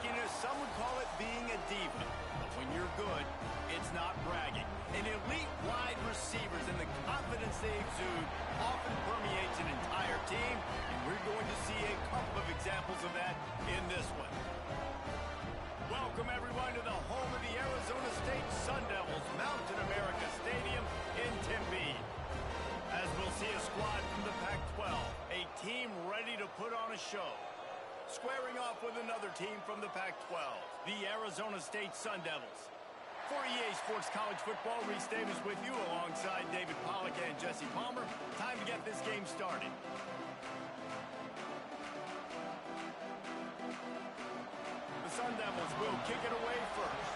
Flakiness, some would call it being a diva. But when you're good, it's not bragging. And elite wide receivers and the confidence they exude often permeates an entire team, and we're going to see a couple of examples of that in this one. Welcome, everyone, to the home of the Arizona State Sun Devils, Mountain America Stadium in Tempe. As we'll see a squad from the Pac-12, a team ready to put on a show. Squaring off with another team from the Pac-12, the Arizona State Sun Devils. For EA Sports College Football, Reese Davis with you alongside David Pollack and Jesse Palmer. Time to get this game started. The Sun Devils will kick it away first.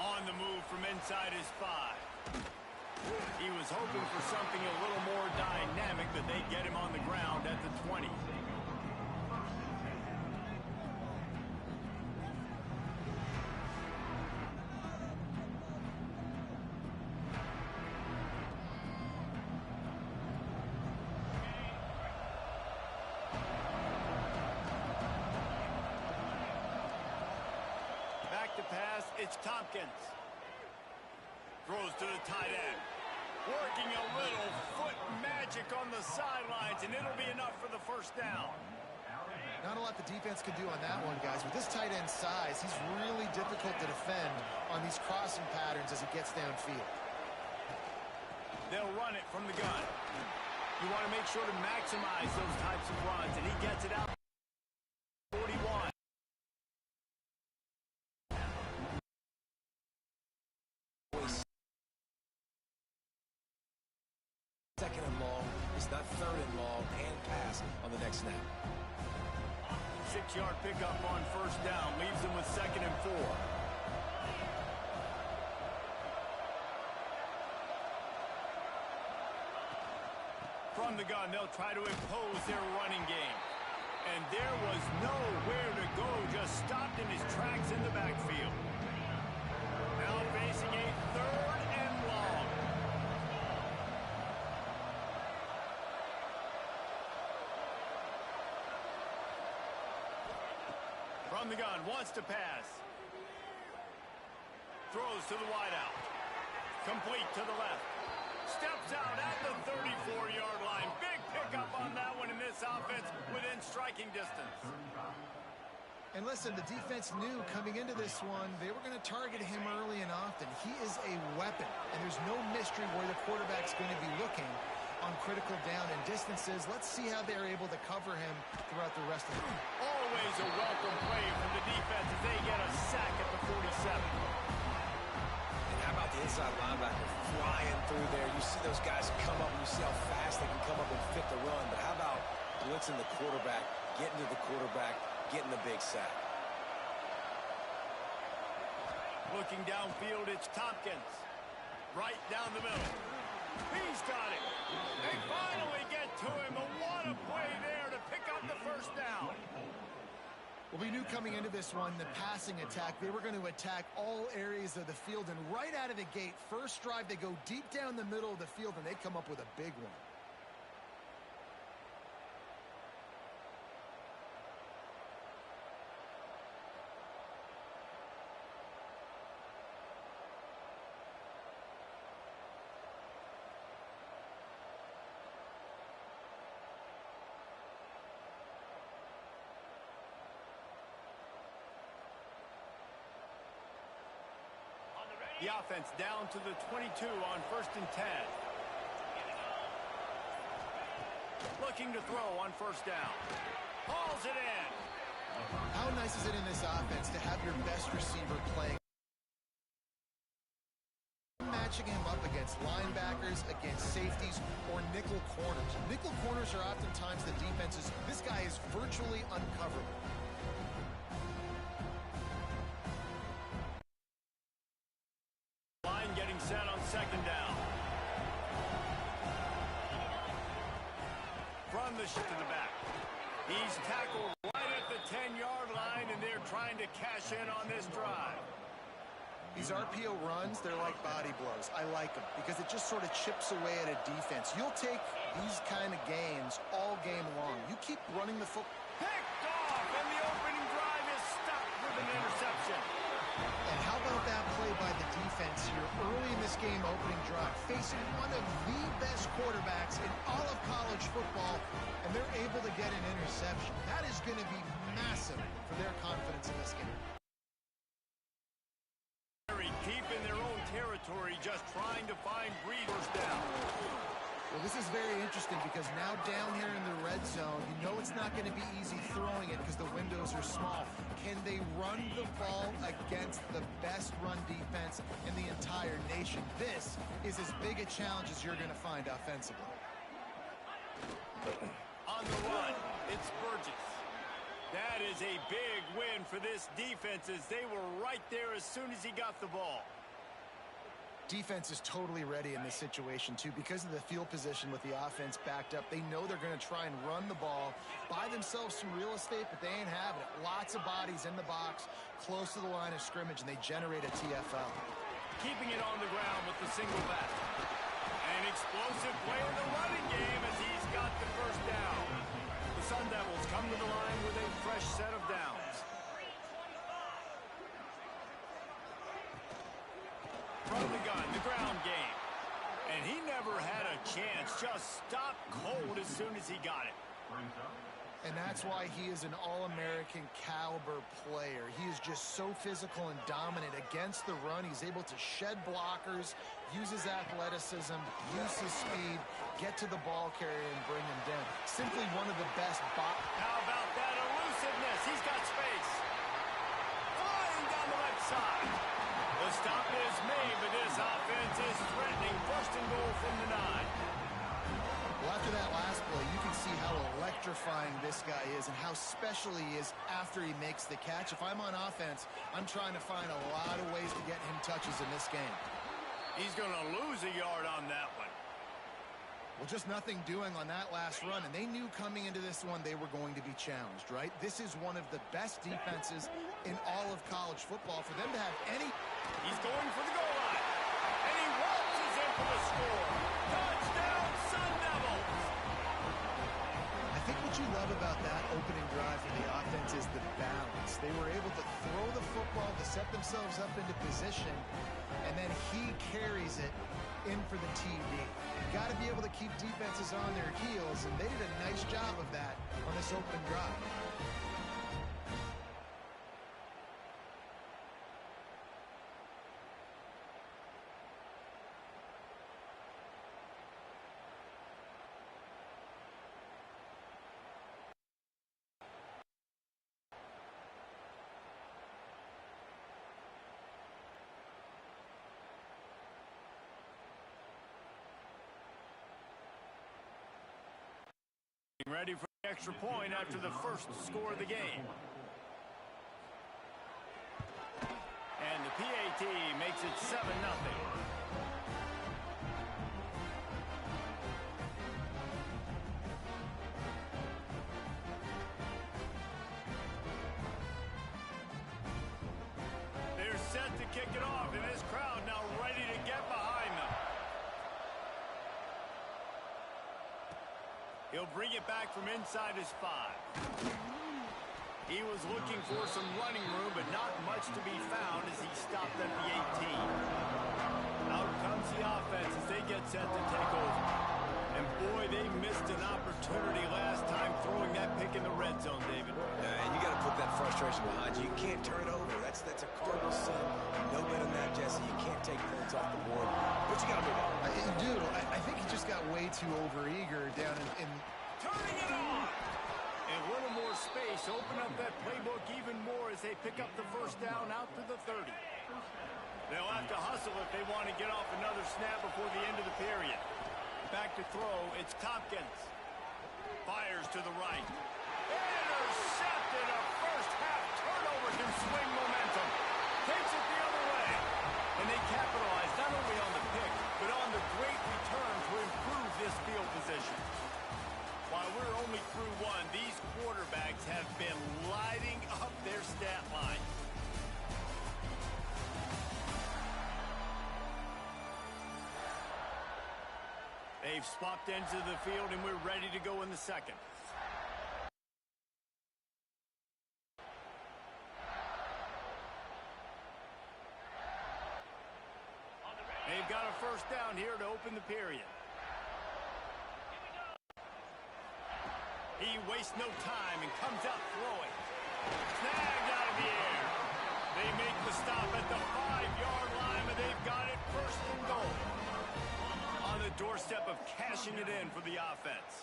On the move from inside his 5. He was hoping for something a little more dynamic, but they get him on the ground at the 20. Back to pass, it's Tompkins. Throws to the tight end. Working a little foot magic on the sidelines, and it'll be enough for the first down. Not a lot the defense can do on that one, guys. With this tight end size, he's really difficult to defend on these crossing patterns as he gets downfield. They'll run it from the gun. You want to make sure to maximize those types of runs, and he gets it out. 41. Second and long. It's not third and long and pass on the next snap. 6-yard pickup on first down. Leaves them with 2nd and 4. From the gun, they'll try to impose their running game. And there was nowhere to go. Just stopped in his tracks in the backfield. Now facing a 3rd and long. From the gun, wants to pass. Throws to the wideout. Complete to the left. Steps out at the 34-yard line. Big pickup on that one in this offense within striking distance. And listen, the defense knew coming into this one, they were going to target him early and often. He is a weapon, and there's no mystery where the quarterback's going to be looking on critical down and distances. Let's see how they're able to cover him throughout the rest of the game. Always a welcome play from the defense as they get a sack at the 47. And how about the inside linebacker flying through there? You see those guys come up, and you see how fast they can come up and fit the run. But how about blitzing the quarterback, getting to the quarterback, getting the big sack? Looking downfield, it's Tompkins. Right down the middle. He's got it. They finally get to him. And what a play there to pick up the first down. Well, we knew coming into this one, the passing attack, they were going to attack all areas of the field. And right out of the gate, first drive, they go deep down the middle of the field, and they come up with a big one. The offense down to the 22 on 1st and 10. Looking to throw on first down. Hauls it in. How nice is it in this offense to have your best receiver playing? Matching him up against linebackers, against safeties, or nickel corners. Nickel corners are oftentimes the defenses. This guy is virtually uncoverable. Getting set on 2nd down. From the to the back. He's tackled right at the 10-yard line, and they're trying to cash in on this drive. These RPO runs, they're like body blows. I like them because it just sort of chips away at a defense. You'll take these kind of games all game long. You keep running the football. Picked off, and the opening drive is stopped with an interception. And how about that play by the defense here early in this game opening drive, facing one of the best quarterbacks in all of college football, and they're able to get an interception. That is going to be massive for their confidence in this game. Keeping their own territory, just trying to find breathers down. Well, this is very interesting because now down here in the red zone, you know it's not going to be easy throwing it because the windows are small. Can they run the ball against the best run defense in the entire nation? This is as big a challenge as you're going to find offensively. On the run, it's Burgess. That is a big win for this defense as they were right there as soon as he got the ball. Defense is totally ready in this situation, too. Because of the field position with the offense backed up, they know they're going to try and run the ball, buy themselves some real estate, but they ain't having it. Lots of bodies in the box, close to the line of scrimmage, and they generate a TFL. Keeping it on the ground with the single back. An explosive play in the running game as he's got the first down. The Sun Devils come to the line with a fresh set of downs. From the gun, the ground game. And he never had a chance, just stopped cold as soon as he got it. And that's why he is an All-American caliber player. He is just so physical and dominant against the run. He's able to shed blockers, use his athleticism, use his speed, get to the ball carrier and bring him down. Simply one of the best. How about that elusiveness? He's got space. Flying down the left side. The stop is made, but this offense is threatening. First and goal from the 9. Well, after that last play, you can see how electrifying this guy is and how special he is after he makes the catch. If I'm on offense, I'm trying to find a lot of ways to get him touches in this game. He's going to lose a yard on that one. Well, just nothing doing on that last run, and they knew coming into this one they were going to be challenged, right? This is one of the best defenses in all of college football. For them to have any... He's going for the goal line, and he waltzes in for the score. Touchdown, Sun Devils! I think what you love about that opening drive for the offense is the balance. They were able to throw the football to set themselves up into position, and then he carries it in for the TD. You got to be able to keep defenses on their heels, and they did a nice job of that on this opening drive. Ready for the extra point after the first score of the game. And the PAT makes it 7-0. They're set to kick it off, and this crowd now ready to get behind them. He'll bring it back from inside his 5. He was looking for some running room, but not much to be found as he stopped at the 18. Out comes the offense as they get set to take over. And boy, they missed an opportunity last time throwing that pick in the red zone, David. And you got to put that frustration behind you. You can't turn it over. That's a cardinal sin. No better than that, Jesse. You can't take points off the board. But you got to move on. Dude, I think he just got way too overeager down in... Turning it on! And a little more space. Open up that playbook even more as they pick up the first down out to the 30. They'll have to hustle if they want to get off another snap before the end of the period. Back to throw, it's Tompkins. Fires to the right. Intercepted. A first half turnover can swing momentum. Takes it the other way. And they capitalize not only on the pick, but on the great return to improve this field position. While we're only through one, these quarterbacks have been lighting up their stat line. A They've swapped ends of the field, and we're ready to go in the second. They've got a first down here to open the period. He wastes no time and comes out throwing. Snagged out of the air. They make the stop at the 5-yard line, but they've got it first and goal. On the doorstep of cashing it in for the offense.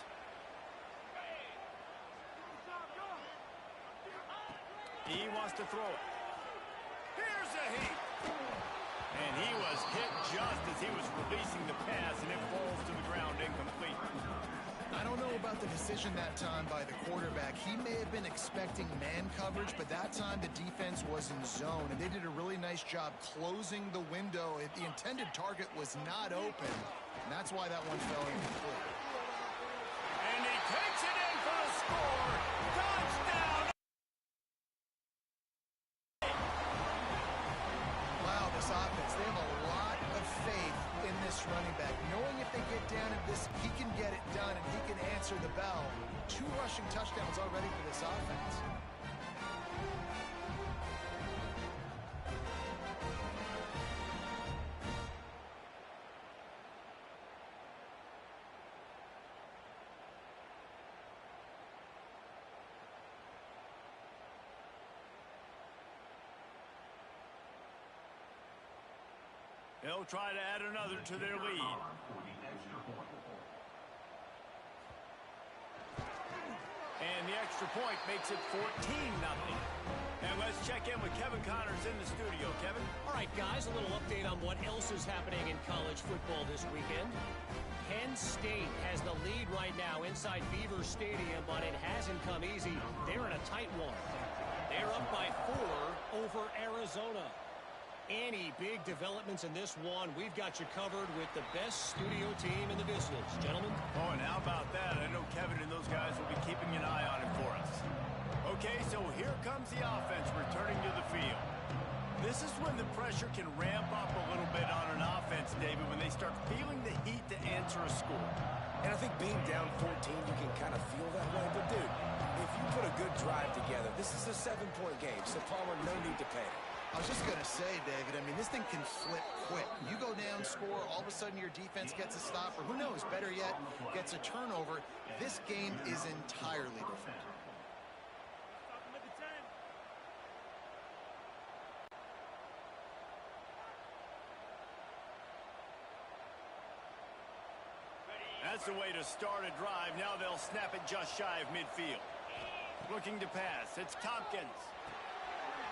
He wants to throw it. Here's a heat. And he was hit just as he was releasing the pass, and it falls to the ground incomplete. I don't know about the decision that time by the quarterback. He may have been expecting man coverage, but that time the defense was in zone, and they did a really nice job closing the window. The intended target was not open, and that's why that one fell incomplete. And he takes it in for a score. Touchdown! Wow, this offense, they have a lot of faith in this running back, knowing if they get down at this, he can get it done and he can answer the bell. 2 rushing touchdowns already for this offense. They'll try to add another to their lead. And the extra point makes it 14-0. And let's check in with Kevin Connors in the studio. Kevin? All right, guys, a little update on what else is happening in college football this weekend. Penn State has the lead right now inside Beaver Stadium, but it hasn't come easy. They're in a tight one. They're up by 4 over Arizona. Any big developments in this one, we've got you covered with the best studio team in the business. Gentlemen? Oh, and how about that? I know Kevin and those guys will be keeping an eye on it for us. Okay, so here comes the offense returning to the field. This is when the pressure can ramp up a little bit on an offense, David, when they start feeling the heat to answer a score. And I think being down 14, you can kind of feel that way. But, dude, if you put a good drive together, this is a 7-point game, so Palmer, no need to panic. I was just going to say, David, I mean, this thing can flip quick. You go down, score, all of a sudden your defense gets a stop, or who knows, better yet, gets a turnover. This game is entirely different. That's the way to start a drive. Now they'll snap it just shy of midfield. Looking to pass. It's Tompkins.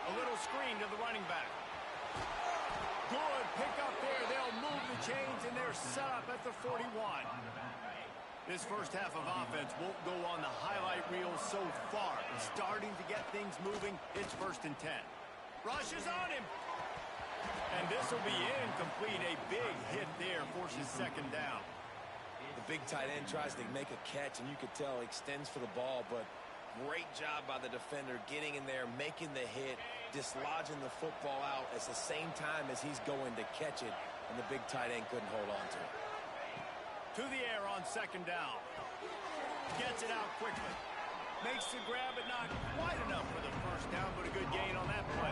A little screen to the running back. Good pick up there. They'll move the chains, and they're set up at the 41. This first half of offense won't go on the highlight reel so far. It's starting to get things moving. It's 1st and 10. Rush is on him. And this will be incomplete. A big hit there forces 2nd down. The big tight end tries to make a catch, and you could tell he extends for the ball, but great job by the defender getting in there, making the hit, dislodging the football out at the same time as he's going to catch it, and the big tight end couldn't hold on to it. To the air on 2nd down. Gets it out quickly. Makes the grab, but not quite enough for the 1st down, but a good gain on that play.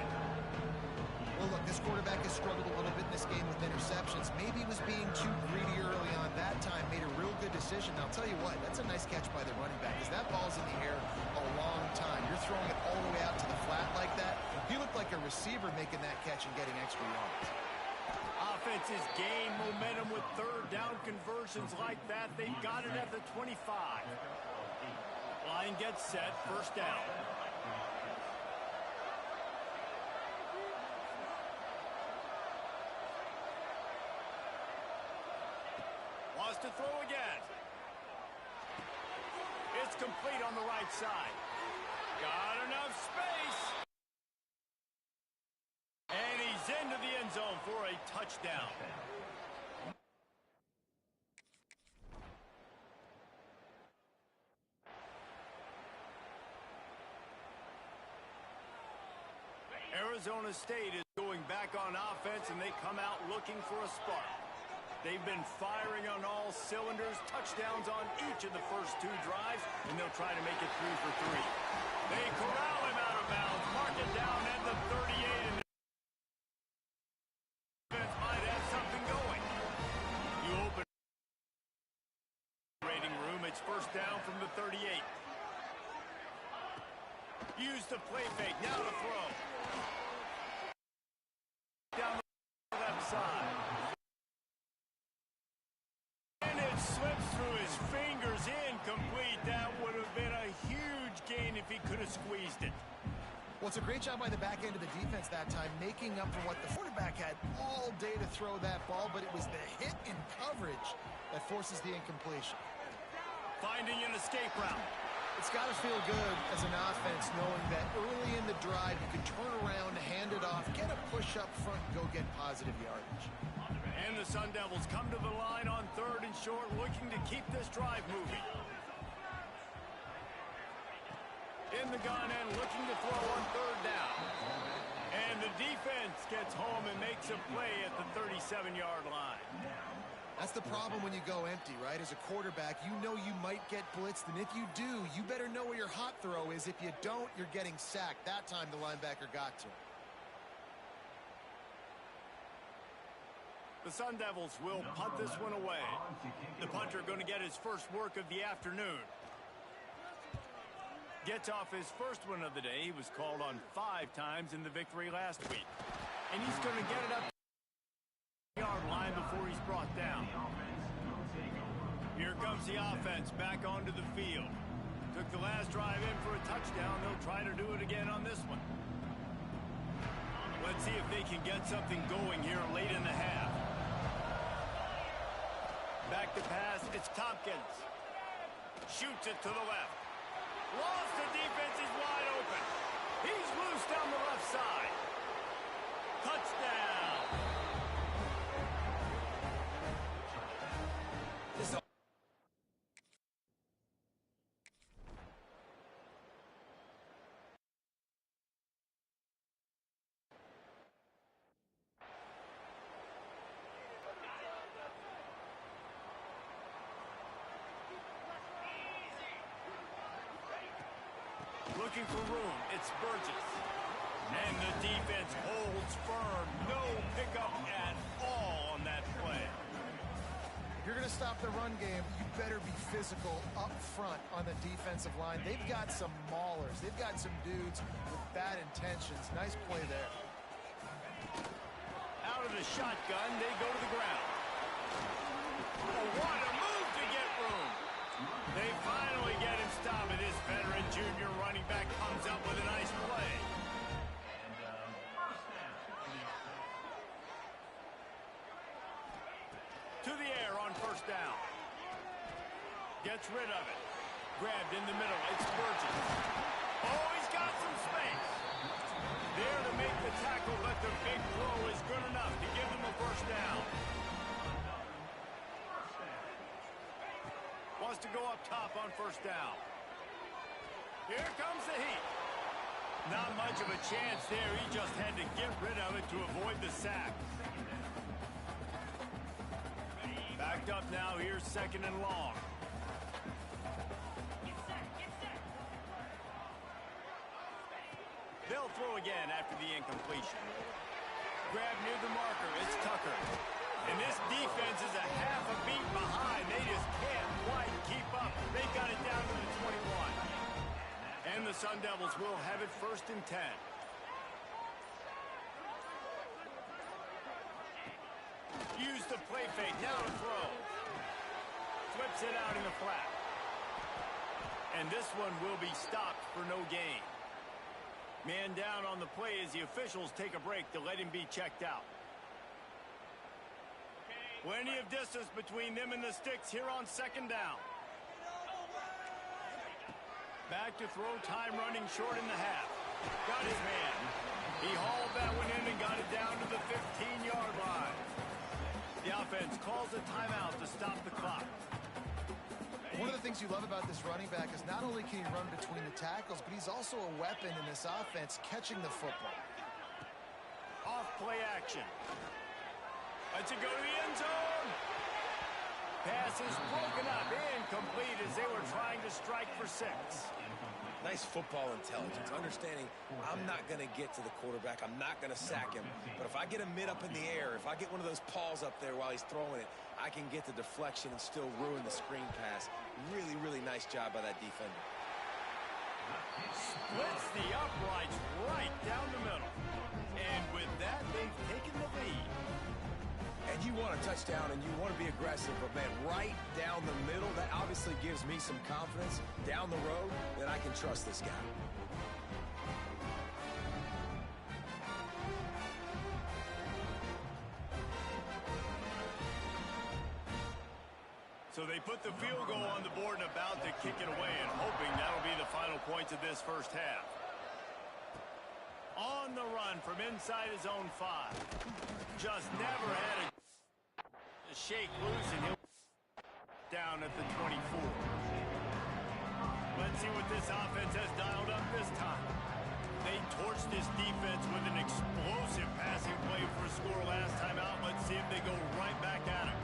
Well, look, this quarterback has struggled a little bit in this game with interceptions. Maybe he was being too greedy early on. That time made a real good decision. Now, I'll tell you what, that's a nice catch by the running back, because that ball's in the air a long time. You're throwing it all the way out to the flat like that. He looked like a receiver making that catch and getting extra yards. Offenses gain momentum with 3rd down conversions like that. They've got it at the 25. Line gets set, 1st down. Wants to throw again. It's complete on the right side. Got enough space. And he's into the end zone for a touchdown. Arizona State is going back on offense, and they come out looking for a spark. They've been firing on all cylinders, touchdowns on each of the first 2 drives, and they'll try to make it 3 for 3. They corral him out of bounds, mark it down at the 38, and the defense might have something going. You open the rating room, it's first down from the 38. Use the play fake, now to throw. Down the left side. Slips through his fingers, incomplete. That would have been a huge gain if he could have squeezed it. Well, it's a great job by the back end of the defense that time, making up for what the quarterback had all day to throw that ball, but it was the hit in coverage that forces the incompletion. Finding an escape route. It's got to feel good as an offense knowing that early in the drive you can turn around, hand it off, get a push up front, and go get positive yardage. And the Sun Devils come to the line on 3rd and short, looking to keep this drive moving. In the gun and looking to throw on 3rd down. And the defense gets home and makes a play at the 37-yard line. That's the problem when you go empty, right? As a quarterback, you know you might get blitzed, and if you do, you better know where your hot throw is. If you don't, you're getting sacked. That time the linebacker got to him. The Sun Devils will punt this one away. The punter going to get his first work of the afternoon. Gets off his first one of the day. He was called on 5 times in the victory last week. And he's going to get it up to the yard line before he's brought down. Here comes the offense back onto the field. Took the last drive in for a touchdown. They'll try to do it again on this one. Let's see if they can get something going here late in the half. Back to pass, it's Tompkins. Shoots it to the left. Lost, the defense is wide open. He's loose down the left side. Touchdown. Looking for room, it's Burgess. And the defense holds firm. No pickup at all on that play. If you're going to stop the run game, you better be physical up front on the defensive line. They've got some maulers. They've got some dudes with bad intentions. Nice play there. Out of the shotgun, they go to the ground. Oh, what a move to get room. They finally get him stopped. This veteran junior running back comes up with a nice play. To the air on first down. Gets rid of it. Grabbed in the middle. It's Burgess. Oh, he's got some space. There to make the tackle, but the big throw is good enough to give them a first down. Wants to go up top on first down. Here comes the heat. Not much of a chance there. He just had to get rid of it to avoid the sack. Backed up now. Here's 2nd and long. They'll throw again after the incompletion. Grab near the marker. It's Tucker. And this defense is a half a beat behind. They just can't quite keep up. They've got it down to the 21. And the Sun Devils will have it 1st and 10. Use the play fake. Now to throw. Flips it out in the flat. And this one will be stopped for no gain. Man down on the play as the officials take a break to let him be checked out. Plenty of distance between them and the sticks here on 2nd down. Back to throw, time running short in the half. Got his man. He hauled that one in and got it down to the 15-yard line. The offense calls a timeout to stop the clock. One of the things you love about this running back is not only can he run between the tackles, but he's also a weapon in this offense catching the football. Off play action. Let's it go to the end zone. Pass is broken up, incomplete as they were trying to strike for 6. Nice football intelligence, understanding I'm not going to get to the quarterback. I'm not going to sack him. But if I get a mid up in the air, if I get one of those paws up there while he's throwing it, I can get the deflection and still ruin the screen pass. Really, really nice job by that defender. Splits the uprights right down the middle. And with that, they've taken the lead. And you want a touchdown and you want to be aggressive, but man, right down the middle, that obviously gives me some confidence down the road that I can trust this guy. So they put the field goal on the board and about to kick it away and hoping that'll be the final points of this first half. On the run from inside his own 5. Just never had a shake loose and he'll down at the 24. Let's see what this offense has dialed up this time. They torched this defense with an explosive passing play for a score last time out. Let's see if they go right back at it.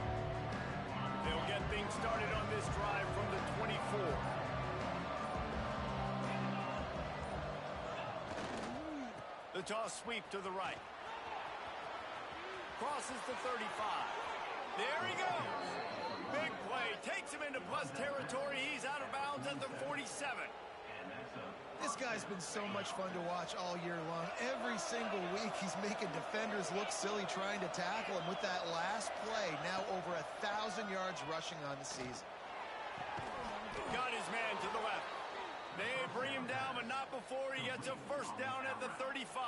They'll get things started on this drive from the 24. The toss sweep to the right. Crosses the 35. There he goes. Big play. Takes him into plus territory. He's out of bounds at the 47. This guy's been so much fun to watch all year long. Every single week he's making defenders look silly trying to tackle him with that last play. Now over 1,000 yards rushing on the season. Got his man to the left. They bring him down, but not before he gets a first down at the 35.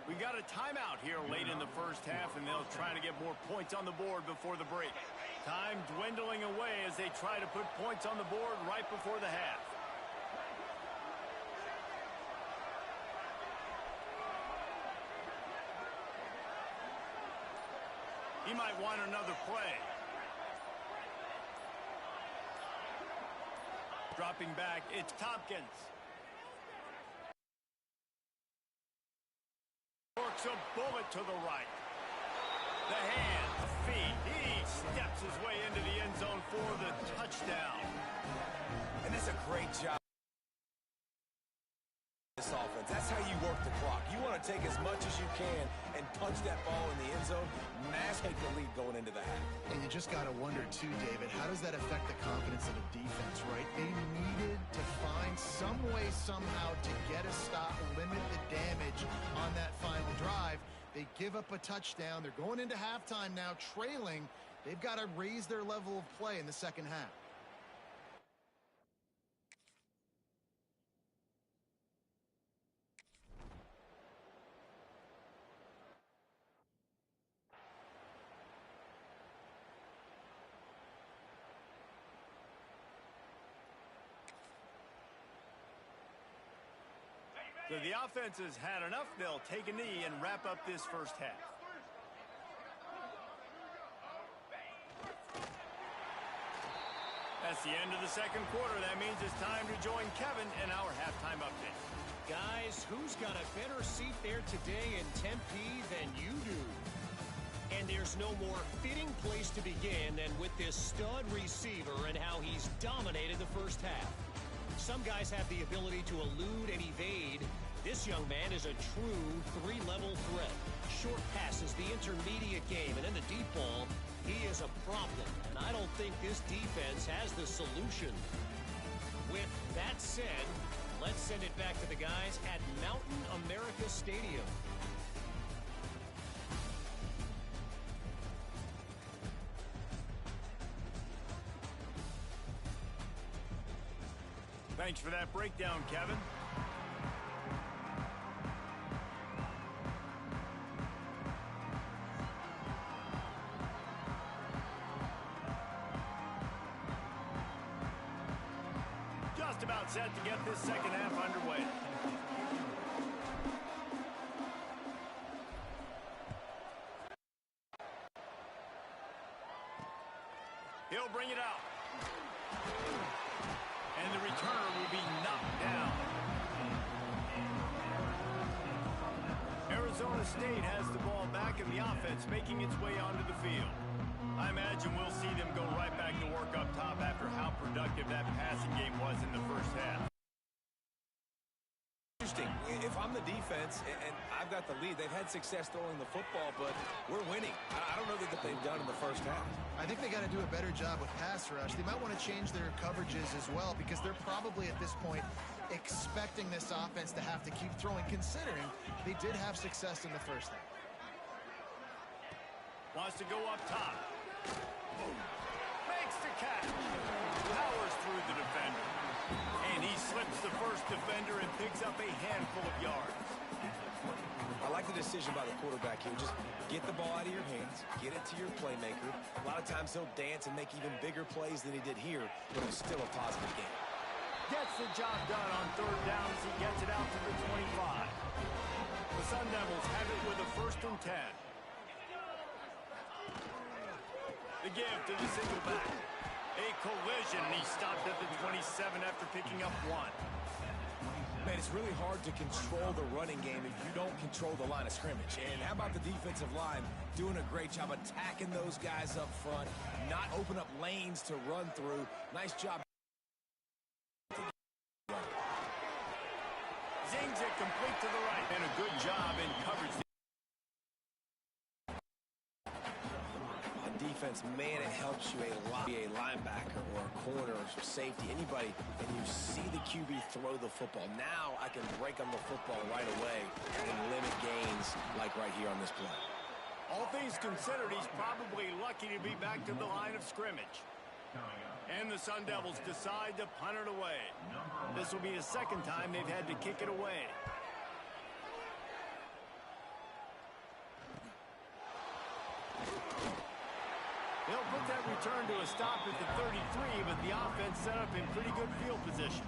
We got a timeout here late in the first half, and they'll try to get more points on the board before the break. Time dwindling away as they try to put points on the board right before the half. He might want another play. Dropping back, it's Tompkins. Works a bullet to the right. The hands, the feet. He steps his way into the end zone for the touchdown. And that's a great job. This offense, that's how you work the clock. You want to take as much as you can and punch that ball in the end zone, take the lead going into the half. And you just got to wonder, too, David, how does that affect the confidence of a defense, right? They needed to find some way, somehow, to get a stop, limit the damage on that final drive. They give up a touchdown. They're going into halftime now, trailing. They've got to raise their level of play in the second half. So the offense has had enough. They'll take a knee and wrap up this first half. That's the end of the second quarter. That means it's time to join Kevin in our halftime update. Guys, who's got a better seat there today in Tempe than you do? And there's no more fitting place to begin than with this stud receiver and how he's dominated the first half. Some guys have the ability to elude and evade. This young man is a true three-level threat. Short passes, the intermediate game, and in the deep ball, he is a problem. And I don't think this defense has the solution. With that said, let's send it back to the guys at Mountain America Stadium. Thanks for that breakdown, Kevin. Just about set to get this second half underway. He'll bring it out. And the returner will be knocked down. Arizona State has the ball back and the offense making its way onto the field. I imagine we'll see them go right back to work up top after how productive that passing game was in the first half. Interesting. If I'm the defense and I've got the lead, they've had success throwing the football, but we're winning. I don't know that they've done in the first half. I think they got to do a better job with pass rush. They might want to change their coverages as well because they're probably at this point expecting this offense to have to keep throwing, considering they did have success in the first half. Wants to go up top. Makes the catch. Powers through the defender. And he slips the first defender and picks up a handful of yards. I like the decision by the quarterback here. Just get the ball out of your hands, get it to your playmaker. A lot of times he'll dance and make even bigger plays than he did here, but it was still a positive game. Gets the job done on third down as he gets it out to the 25. The Sun Devils have it with a 1st and 10. The give to the single back. A collision, and he stopped at the 27 after picking up 1. Man, it's really hard to control the running game if you don't control the line of scrimmage. And how about the defensive line doing a great job attacking those guys up front, not open up lanes to run through. Nice job. Zings it complete to the right. And a good job in coverage. Defense, man, it helps you a lot. Be a linebacker or a corner or safety, anybody, and you see the QB throw the football. Now I can break on the football right away and limit gains like right here on this play. All things considered, he's probably lucky to be back to the line of scrimmage. And the Sun Devils decide to punt it away. This will be the second time they've had to kick it away. They'll put that return to a stop at the 33, but the offense set up in pretty good field position.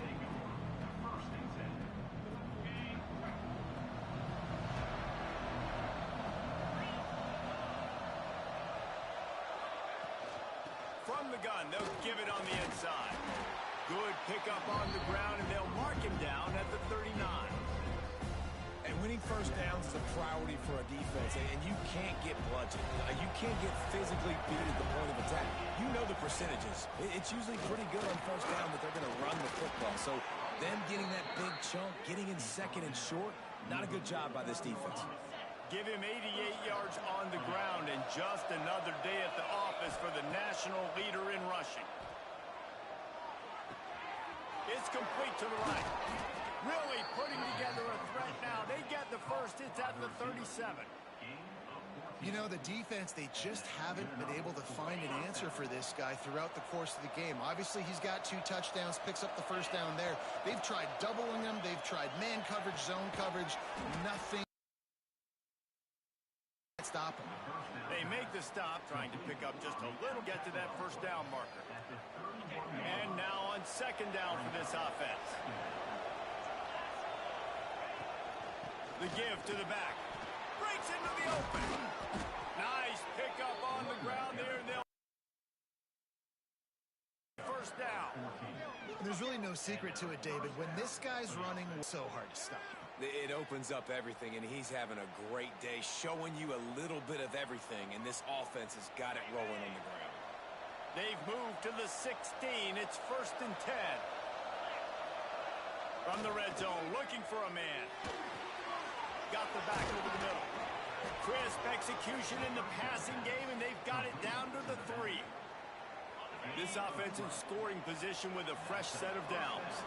From the gun, they'll give it on the inside. Good pickup on the ground, and they'll mark him down at the 39. And winning first downs is a priority for a defense, and you can't get bludgeoned. You can't get physically beat at the point of attack. You know the percentages. It's usually pretty good on first down that they're going to run the football. So them getting that big chunk, getting in second and short, not a good job by this defense. Give him 88 yards on the ground, and just another day at the office for the national leader in rushing. It's complete to the right. Really putting together a threat now. They get the first. It's at the 37. You know, the defense, they just haven't been able to find an answer for this guy throughout the course of the game. Obviously, he's got 2 touchdowns, picks up the first down there. They've tried doubling him. They've tried man coverage, zone coverage. Nothing can stop him. They make the stop, trying to pick up just a little, get to that first down marker. And now on second down for this offense. The give to the back. Breaks into the open. Nice pickup on the ground there. And they'll first down. There's really no secret to it, David. When this guy's running, it's so hard to stop. It opens up everything, and he's having a great day, showing you a little bit of everything, and this offense has got it rolling on the ground. They've moved to the 16. It's 1st and 10. From the red zone, looking for a man. Got the back over the middle. Crisp execution in the passing game, and they've got it down to the 3. This offense in scoring position with a fresh set of downs.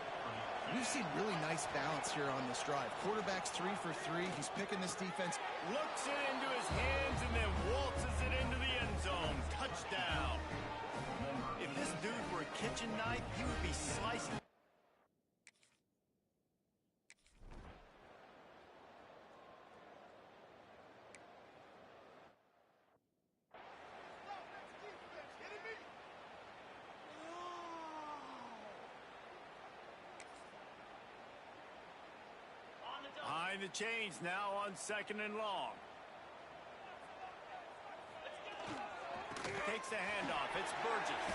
We've seen really nice balance here on this drive. Quarterback's 3 for 3. He's picking this defense. Looks it into his hands and then waltzes it into the end zone. Touchdown. If this dude were a kitchen knife, he would be slicing. Behind the chains now on 2nd and long. Takes the handoff. It's Burgess.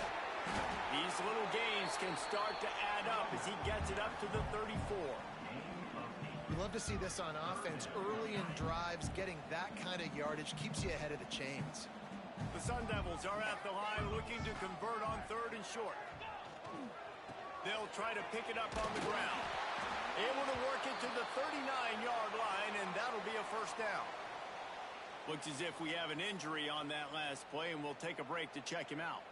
These little gains can start to add up as he gets it up to the 34. We love to see this on offense. Early in drives, getting that kind of yardage keeps you ahead of the chains. The Sun Devils are at the line looking to convert on 3rd and short. They'll try to pick it up on the ground. Able to work it to the 39-yard line, and that'll be a first down. Looks as if we have an injury on that last play, and we'll take a break to check him out.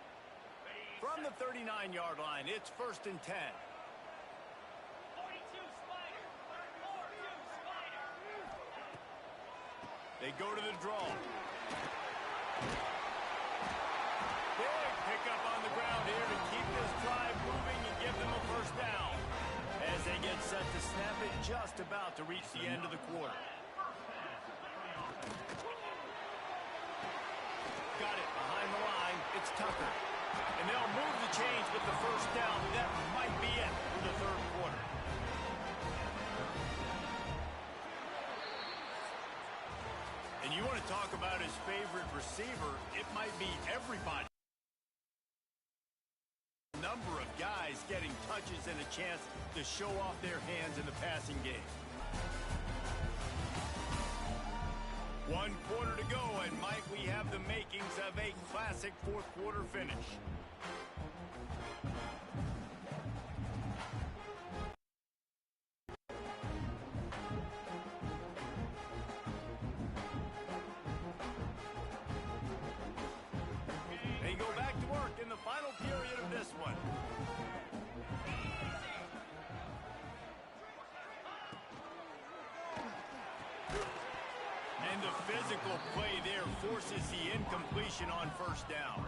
From the 39-yard line, it's 1st and 10. 42 Spider. 42 Spider. They go to the draw. Big pickup on the ground here to keep this drive moving and give them a first down. As they get set to snap it, just about to reach the end of the quarter. Got it behind the line. It's Tucker. And they'll move the chains with the first down. That might be it for the 3rd quarter. And you want to talk about his favorite receiver, it might be everybody. Number of guys getting touches and a chance to show off their hands in the passing game. 1 quarter to go, and might we have the makings of a classic 4th quarter finish. They go back to work in the final period of this one. And the physical play there forces the incompletion on first down.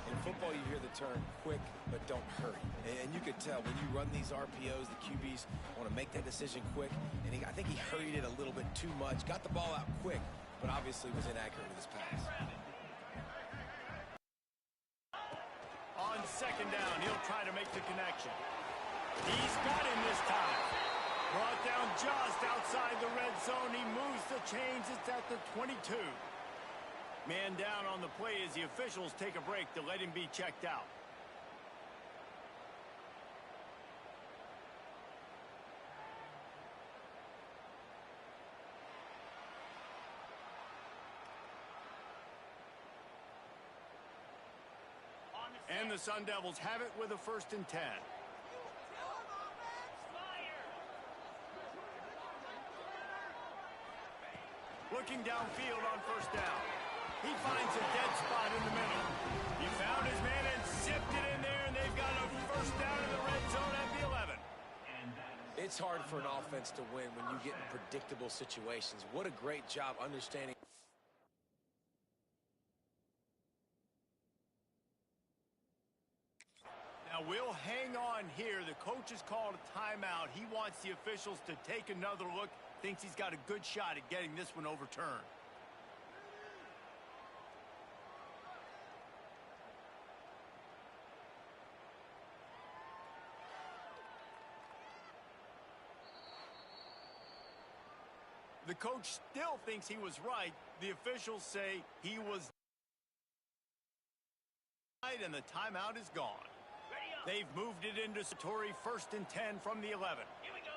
In football, you hear the term quick, but don't hurry. And you could tell when you run these RPOs, the QBs want to make that decision quick. And I think he hurried it a little bit too much. Got the ball out quick, but obviously was inaccurate with his pass. On 2nd down, he'll try to make the connection. He's got him this time. Brought down just outside the red zone. He moves the chains. It's at the 22. Man down on the play as the officials take a break to let him be checked out. And the Sun Devils have it with a 1st and 10. Looking downfield on 1st down. He finds a dead spot in the middle. He found his man and zipped it in there, and they've got a first down in the red zone at the 11. It's hard for an offense to win when you get in predictable situations. What a great job understanding. Now we'll hang on here. The coach has called a timeout. He wants the officials to take another look. Thinks he's got a good shot at getting this one overturned. The coach still thinks he was right. The officials say he was right, and the timeout is gone. They've moved it into Satori, 1st and 10 from the 11. Here we go.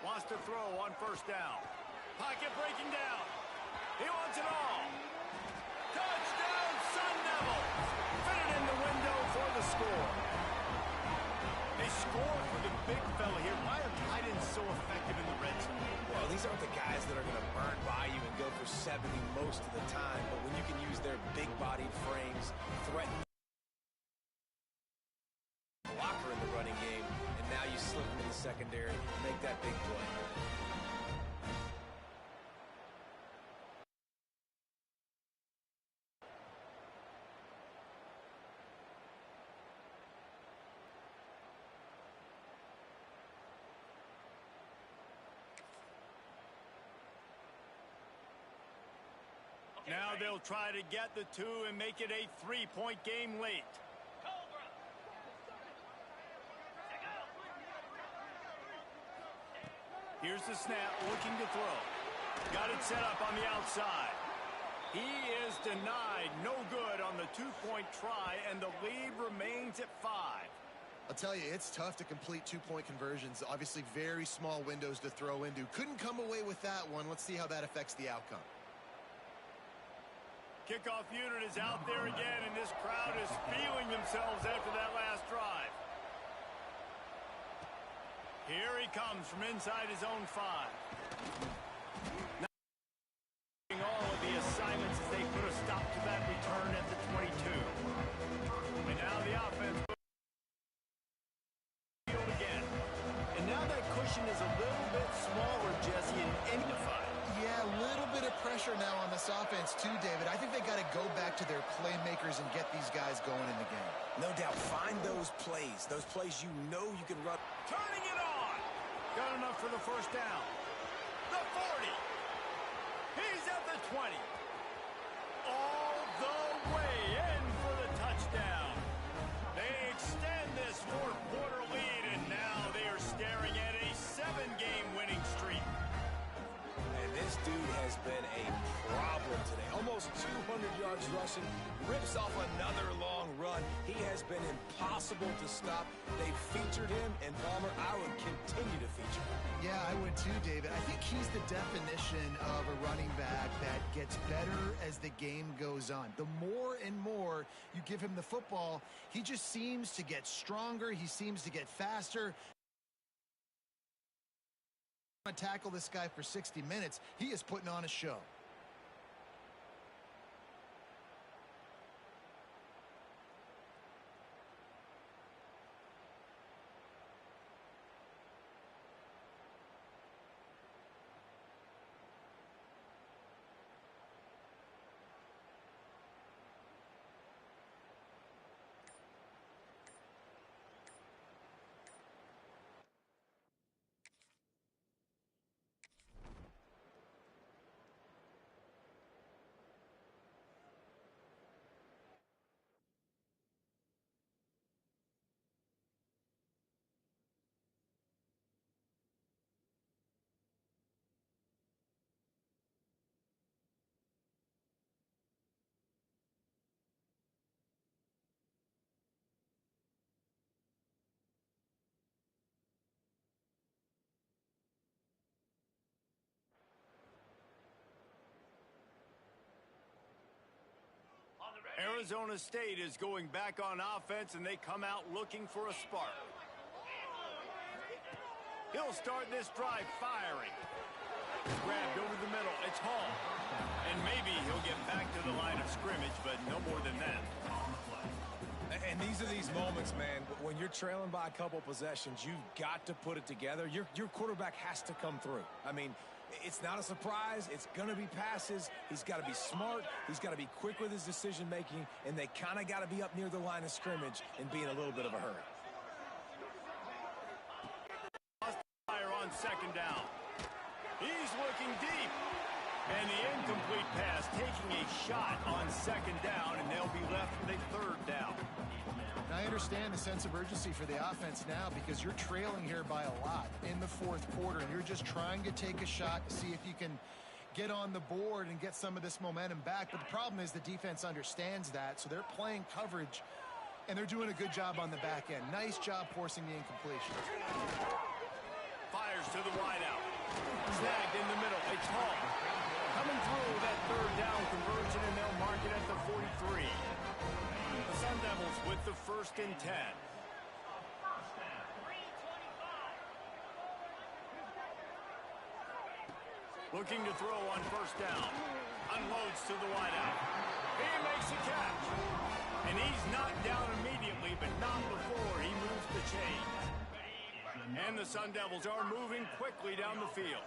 Wants to throw on 1st down. Pocket breaking down. He wants it all. Touchdown, Sun Devils. Fit it in the window for the score. They score for the big fella here. Why are tight ends so effective in the red zone? Well, these aren't the guys that are going to burn by you and go for 70 most of the time, but when you can use their big-bodied frames, threaten blocker in the running game, and now you slip them in the secondary, make that big play. Now they'll try to get the 2 and make it a 3-point game late. Here's the snap, looking to throw. Got it set up on the outside. He is denied. No good on the 2-point try, and the lead remains at 5. I'll tell you, it's tough to complete two-point conversions. Obviously, very small windows to throw into. Couldn't come away with that one. Let's see how that affects the outcome. Kickoff unit is out there again, and this crowd is feeling themselves after that last drive. Here he comes from inside his own 5. All of the assignments as they put a stop to that return at the 22. And now the offense field again. And now that cushion is a little bit smaller, Jesse, and dignified. Yeah, a little bit of pressure now on this offense too, David. I think they got to go back to their playmakers and get these guys going in the game. No doubt. Find those plays you know you can run. Turning it on. Got enough for the first down. The 40. He's at the 20. All the way in for the touchdown. They extend this fourth-quarter lead, and now they are staring at a 7-game winning streak. And this dude has been a problem today. Almost 200 yards rushing, rips off another long run. He has been impossible to stop. They've featured him, and Palmer, I would continue to feature him. Yeah, I would too, David. I think he's the definition of a running back that gets better as the game goes on. The more and more you give him the football, he just seems to get stronger. He seems to get faster. To tackle this guy for 60 minutes, he is putting on a show. Arizona State is going back on offense, and they come out looking for a spark. He'll start this drive firing. Grabbed over the middle. It's Hall. And maybe he'll get back to the line of scrimmage, but no more than that. And these are these moments, man, when you're trailing by a couple possessions, you've got to put it together. Your quarterback has to come through. I mean, it's not a surprise. It's going to be passes. He's got to be smart. He's got to be quick with his decision-making, and they kind of got to be up near the line of scrimmage and be in a little bit of a hurry. Fire on second down. He's looking deep. And the incomplete pass taking a shot on second down, and they'll be left with a third down. I understand the sense of urgency for the offense now because you're trailing here by a lot in the fourth quarter, and you're just trying to take a shot to see if you can get on the board and get some of this momentum back. But the problem is the defense understands that, so they're playing coverage, and they're doing a good job on the back end. Nice job forcing the incompletion. Fires to the wideout. Snagged in the middle. It's Hall. Coming through that third down conversion, and they'll mark it at the 43. The Sun Devils with the 1st and 10. Looking to throw on first down. Unloads to the wideout. He makes a catch. And he's knocked down immediately, but not before he moves the chain. And the Sun Devils are moving quickly down the field.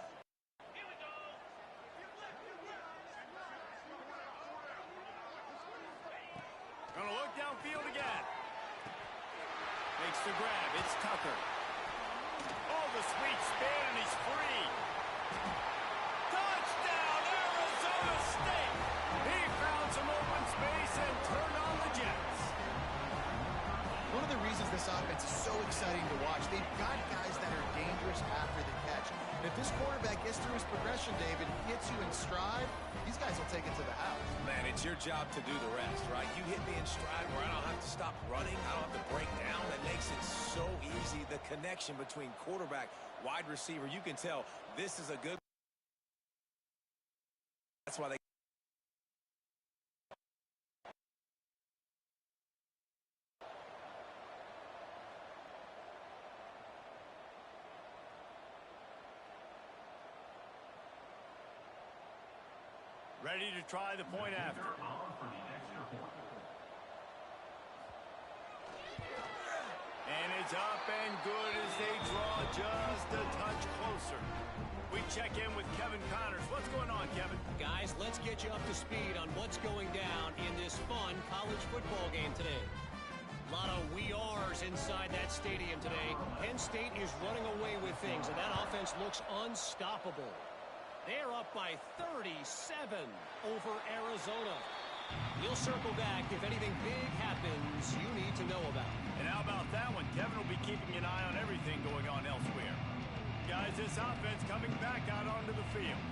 Gonna look downfield again. Makes the grab. It's Tucker. Oh, the sweet spin, and he's free. Touchdown, Arizona State. He found some open space and turned on the Jets. One of the reasons this offense is so exciting to watch, they've got guys that are dangerous after the catch. And if this quarterback gets through his progression, David, gets you in stride, these guys will take it to the house. Man, it it's your job to do the rest, right? You hit me in stride where I don't have to stop running. I don't have to break down. That makes it so easy. The connection between quarterback, wide receiver, you can tell this is a good. That's why they. Ready to try the point after. And it's up and good as they draw just a touch closer. We check in with Kevin Connors. What's going on, Kevin? Guys, let's get you up to speed on what's going down in this fun college football game today. A lot of we are's inside that stadium today. Penn State is running away with things, and that offense looks unstoppable. They're up by 37 over Arizona. We'll circle back if anything big happens you need to know about. And how about that one? Kevin will be keeping an eye on everything going on elsewhere. Guys, this offense coming back out onto the field.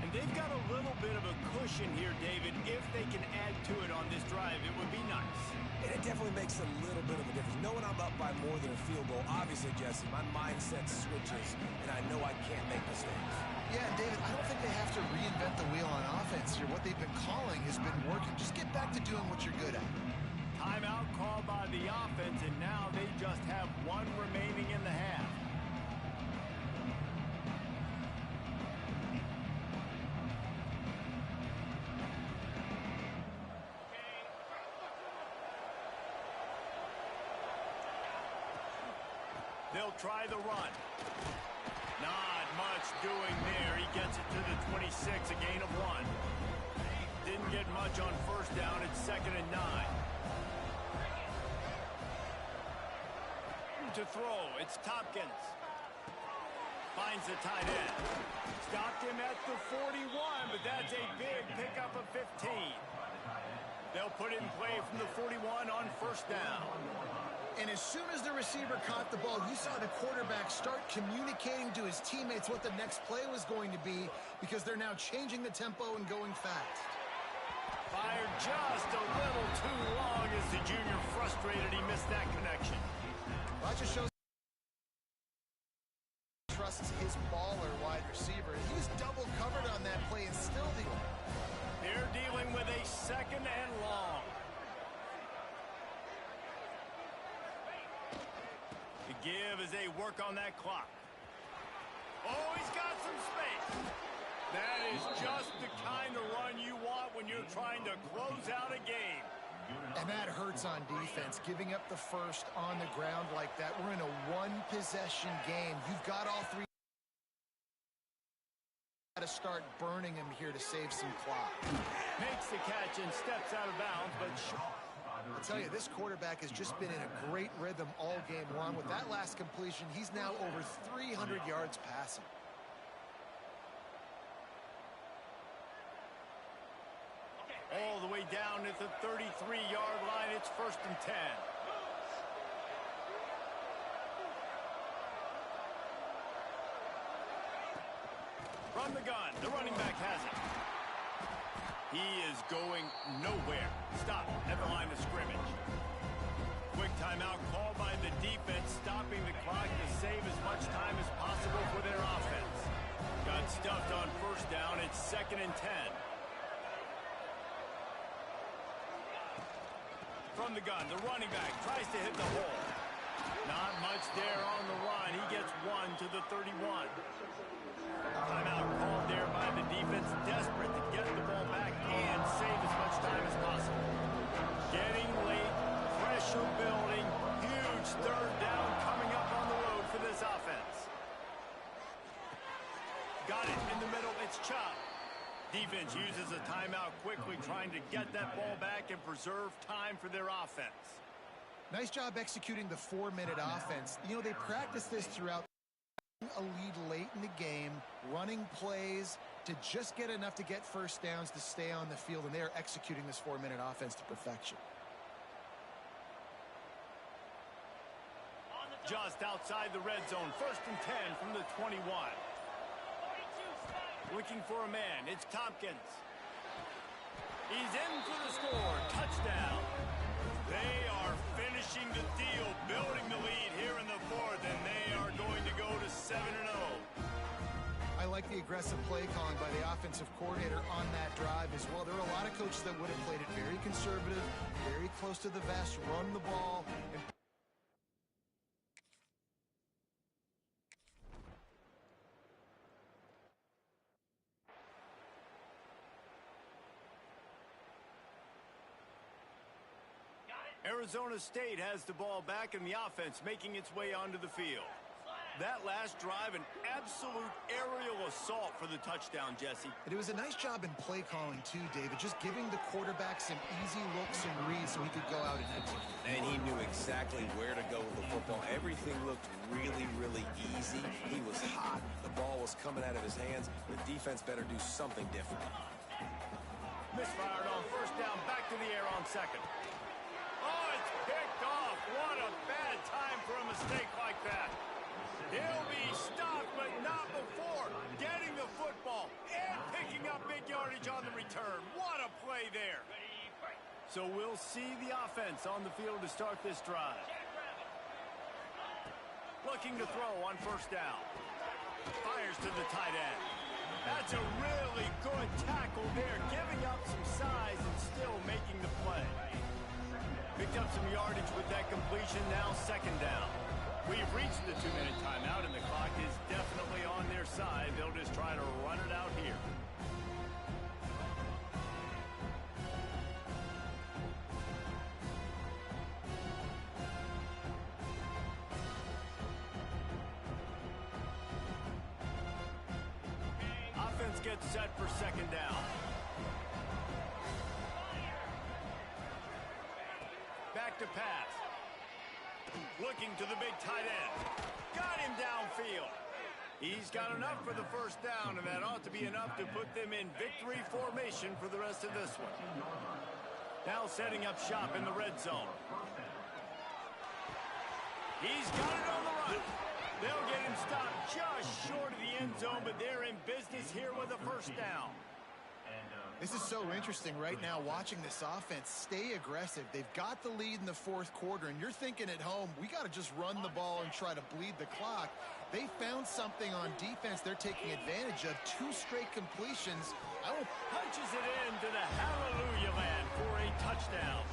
And they've got a little bit of a cushion here, David. If they can add to it on this drive, it would be nice. And it definitely makes a little bit of a difference. Knowing I'm up by more than a field goal, obviously, Jesse, my mindset switches, and I know I can't make mistakes. Yeah, David, I don't think they have to reinvent the wheel on offense here. What they've been calling has been working. Just get back to doing what you're good at. Timeout called by the offense, and now they just have one remaining in the half. They'll try the run. Not much doing there. He gets it to the 26, a gain of 1. Didn't get much on first down. It's 2nd and 9. To throw, it's Tompkins. Finds the tight end. Stopped him at the 41, but that's a big pickup of 15. They'll put it in play from the 41 on first down. And as soon as the receiver caught the ball, you saw the quarterback start communicating to his teammates what the next play was going to be, because they're now changing the tempo and going fast. Fired just a little too long as the junior frustrated he missed that connection. That just shows he trusts his baller wide receiver. He was double covered on that play and still They're dealing with a 2nd and long. The give as they work on that clock. Oh, he's got some space. That is just the kind of run you want when you're trying to close out a game. And that hurts on defense, giving up the first on the ground like that. We're in a one-possession game. You've got all three. Got to start burning him here to save some clock. Makes the catch and steps out of bounds, but I'll tell you, this quarterback has just been in a great rhythm all game long. With that last completion, he's now over 300 yards passing. all the way down at the 33-yard line. It's 1st and 10. From the gun, the running back has it. He is going nowhere. Stop at the line of scrimmage. Quick timeout called by the defense, stopping the clock to save as much time as possible for their offense. Got stuffed on 1st down. It's 2nd and 10. From the gun, the running back tries to hit the hole. Not much there on the run. He gets 1 to the 31. Timeout called there by the defense, desperate to get the ball back and save as much time as possible. Getting late, pressure building, huge 3rd down coming up on the road for this offense. Got it in the middle, it's Chubb. Defense uses a timeout quickly, trying to get that ball back and preserve time for their offense. Nice job executing the 4-minute offense. You know, they practice this throughout a lead late in the game, running plays to just get enough to get 1st downs to stay on the field, and they are executing this 4-minute offense to perfection. Just outside the red zone, 1st and 10 from the 21. Looking for a man, it's Tompkins. He's in for the score. Touchdown. They are finishing the deal, building the lead here in the fourth, and they are going to go to 7-0. I like the aggressive play calling by the offensive coordinator on that drive as well. There are a lot of coaches that would have played it very conservative, very close to the vest, run the ball, and Arizona State has the ball back in the offense, making its way onto the field. That last drive, an absolute aerial assault for the touchdown, Jesse. it was a nice job in play calling too, David, just giving the quarterback some easy looks and reads so he could go out and execute. And he knew exactly where to go with the football. Everything looked really, really easy. He was hot. The ball was coming out of his hands. The defense better do something different. Misfired on first down, back to the air on second. Oh, it's picked off. What a bad time for a mistake like that. He'll be stopped, but not before getting the football and picking up big yardage on the return. What a play there. So we'll see the offense on the field to start this drive. Looking to throw on first down. Fires to the tight end. That's a really good tackle there, giving up some size and still making the play. Picked up some yardage with that completion, now second down. We've reached the 2-minute timeout, and the clock is definitely on their side. They'll just try to run it out here. Offense gets set for second down. Back to pass. Looking to the big tight end. Got him downfield. He's got enough for the first down, and that ought to be enough to put them in victory formation for the rest of this one. Now setting up shop in the red zone. He's got it on the run. They'll get him stopped just short of the end zone, but they're in business here with a first down. This is so interesting right now, watching this offense stay aggressive. They've got the lead in the fourth quarter, and you're thinking at home, we got to just run the ball and try to bleed the clock. They found something on defense they're taking advantage of. 2 straight completions. Punches it into the hallelujah land for a touchdown.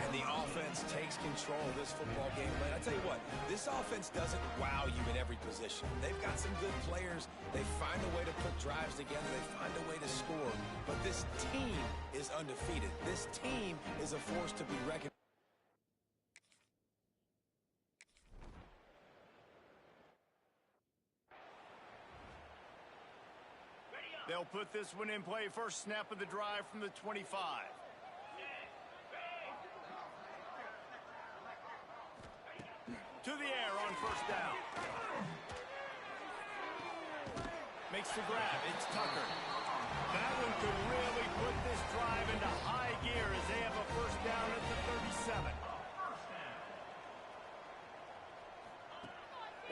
And the offense takes control of this football game. But I tell you what, this offense doesn't wow you in every position. They've got some good players. They find a way to put drives together. They find a way to score. But this team is undefeated. This team is a force to be reckoned. They'll put this one in play. First snap of the drive from the 25. To the air on first down. Makes the grab. It's Tucker. That one could really put this drive into high gear as they have a first down at the 37.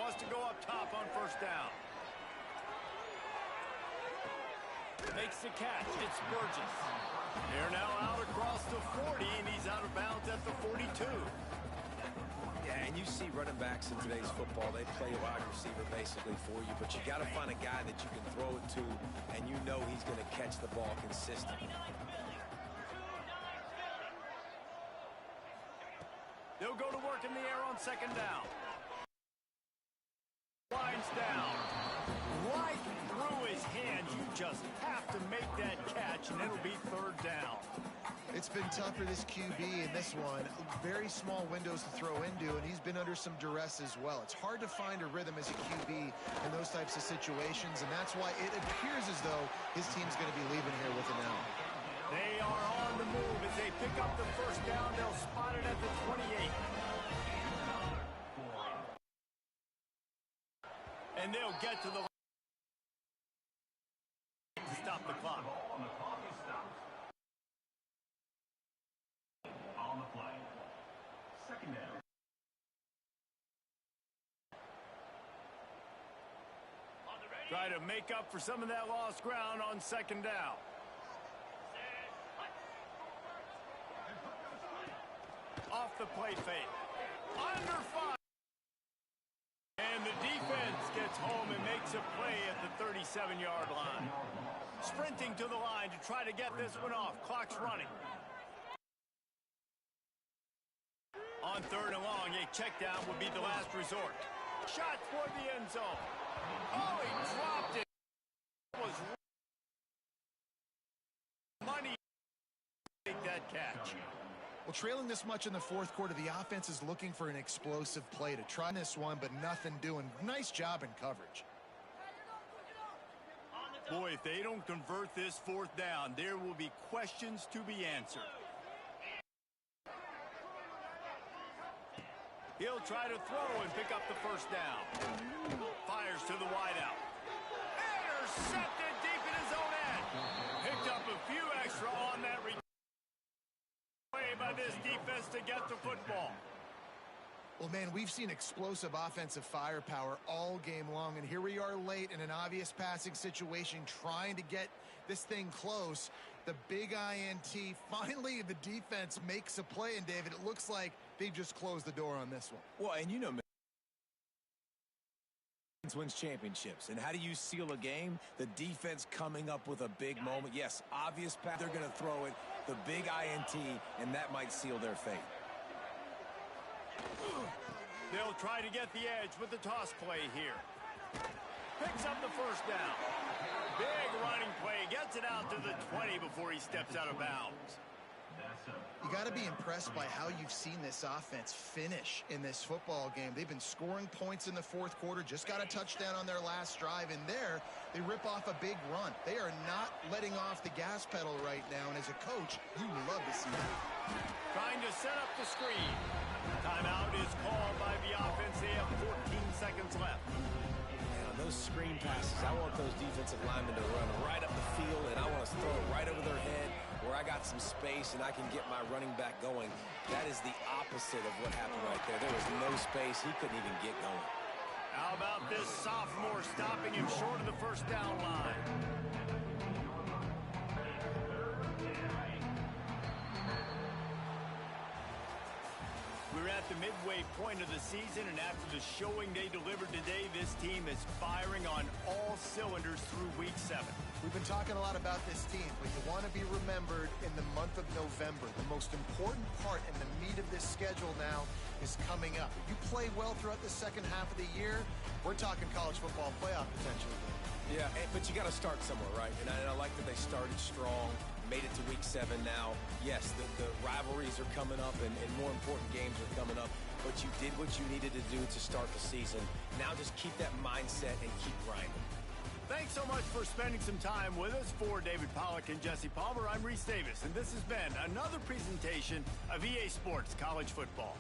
Wants to go up top on first down. Makes the catch. It's Burgess. They're now out across the 40, and he's out of bounds at the 42. Yeah, and you see running backs in today's football, they play a wide receiver basically for you, but you got to find a guy that you can throw it to, and you know he's going to catch the ball consistently. They'll go to work in the air on second down. Lines down. Right through his hands. You just have to make that catch, and it'll be third down. It's been tough for this QB in this one. Very small windows to throw into, and he's been under some duress as well. It's hard to find a rhythm as a QB in those types of situations, and that's why it appears as though his team's going to be leaving here with an L. They are on the move as they pick up the first down. They'll spot it at the 28. And they'll get to the line to stop the clock. On the play. Second down. Try to make up for some of that lost ground on second down. Off the play fake. Under fire. And the defense gets home and makes a play at the 37-yard line. Sprinting to the line to try to get this one off. Clock's running. On 3rd and long, a check down would be the last resort. Shot toward the end zone. Oh, he dropped it. It was money to take that catch. Well, trailing this much in the fourth quarter, the offense is looking for an explosive play to try this one, but nothing doing. Nice job in coverage. Boy, if they don't convert this 4th down, there will be questions to be answered. He'll try to throw and pick up the 1st down. Fires to the wideout. Intercepted deep in his own end. Picked up a few extra on that return by this defense to get the football. Well, man, we've seen explosive offensive firepower all game long, and here we are late in an obvious passing situation trying to get this thing close. The big INT. Finally, the defense makes a play, and David, it looks like they just closed the door on this one. Well, and you know, wins championships. And how do you seal a game? The defense coming up with a big moment. Yes, obvious pass. They're going to throw it. The big INT, and that might seal their fate. They'll try to get the edge with the toss play here. Picks up the 1st down. Big running play. Gets it out to the 20 before he steps out of bounds. You got to be impressed by how you've seen this offense finish in this football game. They've been scoring points in the fourth quarter, just got a touchdown on their last drive, and there they rip off a big run. They are not letting off the gas pedal right now, and as a coach, you love to see that. Trying to set up the screen. Timeout is called by the offense. They have 14 seconds left. Those screen passes, I want those defensive linemen to run right up the field, and I want to throw it right over their head where I got some space and I can get my running back going. That is the opposite of what happened right there. There was no space. He couldn't even get going. How about this sophomore stopping him short of the 1st down line? We're at the midway point of the season, and after the showing they delivered today, this team is firing on all cylinders through week 7. We've been talking a lot about this team, but you want to be remembered in the month of November. The most important part and the meat of this schedule now is coming up. If you play well throughout the second half of the year, we're talking college football playoff potential. Yeah, but you got to start somewhere, right? And I like that they started strong, made it to week 7 now. Yes, the rivalries are coming up, and more important games are coming up, but you did what you needed to do to start the season. Now just keep that mindset and keep grinding. Thanks so much for spending some time with us. For David Pollack and Jesse Palmer, I'm Reese Davis, and this has been another presentation of EA Sports College Football.